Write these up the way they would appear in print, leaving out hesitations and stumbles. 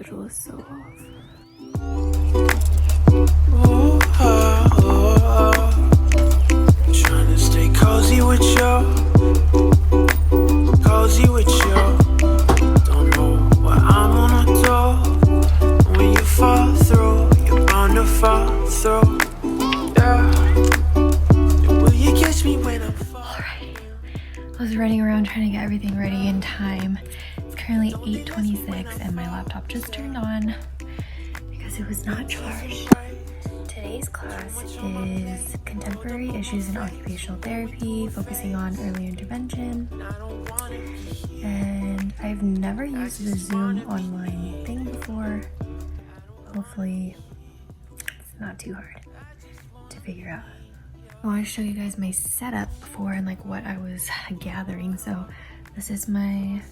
schedule is so off. Trying to stay cozy with you. Cozy with you. Don't know what I'm gonna do. When you fall through, you're bound to fall through. Yeah. Will you catch me when I'm falling? Alright, I was running around trying to get everything ready in time. It's currently 8:26 and my laptop just turned on because it was not charged. Today's class is Contemporary Issues in Occupational Therapy, focusing on early intervention. And I've never used the Zoom online thing before. Hopefully it's not too hard to figure out. I want to show you guys my setup before and like what I was gathering. So this is my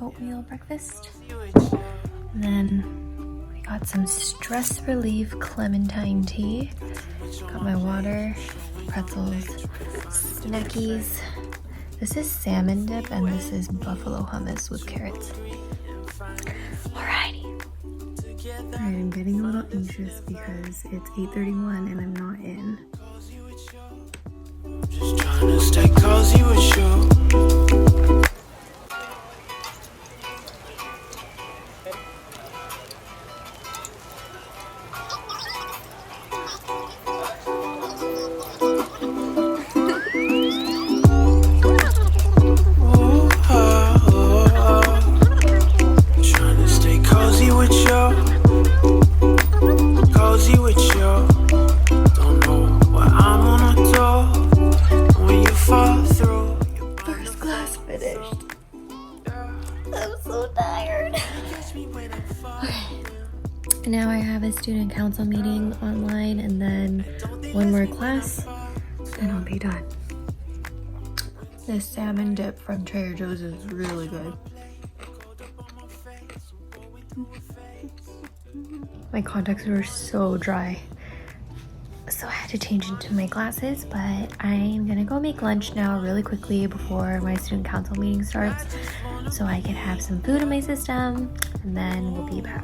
oatmeal breakfast. And then we got some stress relief clementine tea. Got my water, pretzels, snackies. This is salmon dip and this is buffalo hummus with carrots. Alrighty. I'm getting a little anxious because it's 8:31 and I'm not in. Just trying to stay cozy with you. Trying to stay cozy with you. Cozy with you. Don't know what I'm gonna do. When you fall through. First class finished. I'm so tired. Okay. Now I have a student council meeting online and then one more class and I'll be done. This salmon dip from Trader Joe's is really good. My contacts were so dry, so I had to change into my glasses, but I'm gonna go make lunch now really quickly before my student council meeting starts so I can have some food in my system and then we'll be back.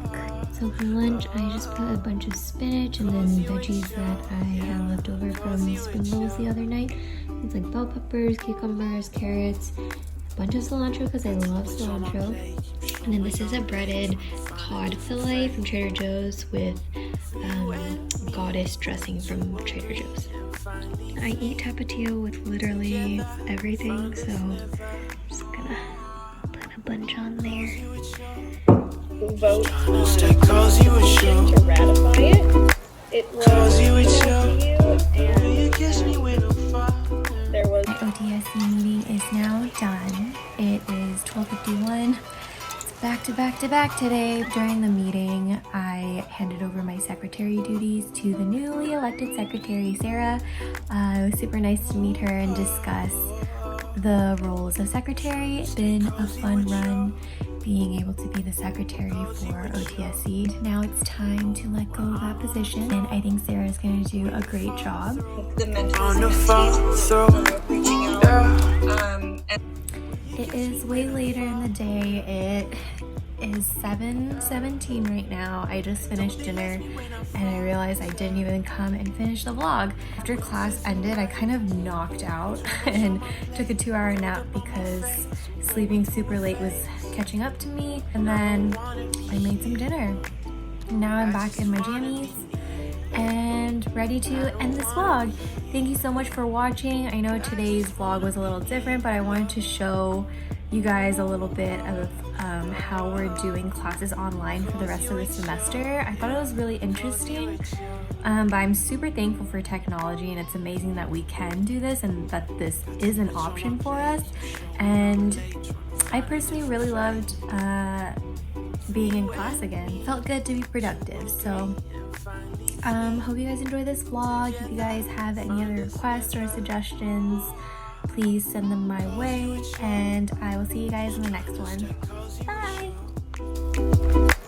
So for lunch I just put a bunch of spinach and then veggies that I had left over from spring rolls the other night. It's like bell peppers, cucumbers, carrots, a bunch of cilantro because I love cilantro. And then this is a breaded cod fillet from Trader Joe's with goddess dressing from Trader Joe's. I eat Tapatio with literally everything, so I'm just gonna put a bunch on there. Vote on Stay cozy with you. to ratify it. It was Cozy with emailed to you, Will and you kiss me when I'm falling? there was My OTSC meeting is now done. It is 12:51. It's back to back to back today. During the meeting, I handed over my secretary duties to the newly elected secretary, Sarah. It was super nice to meet her and discuss the roles of secretary. It's been a fun run being able to be the secretary for OTSC. Now it's time to let go of that position, and I think Sarah is going to do a great job. the On the mentors fall through. reaching out. Yeah. And It is way later in the day. It is 7:17 right now. I just finished dinner and I realized I didn't even come and finish the vlog. After class ended, I kind of knocked out and took a 2-hour nap because sleeping super late was catching up to me. And then I made some dinner. Now I'm back in my jammies and ready to end this vlog. Thank you so much for watching. I know today's vlog was a little different, but I wanted to show you guys a little bit of how we're doing classes online for the rest of the semester. I thought it was really interesting, but I'm super thankful for technology, and it's amazing that we can do this and that this is an option for us. And I personally really loved being in class again. Felt good to be productive. So hope you guys enjoy this vlog. If you guys have any other requests or suggestions, please send them my way, and I will see you guys in the next one. Bye!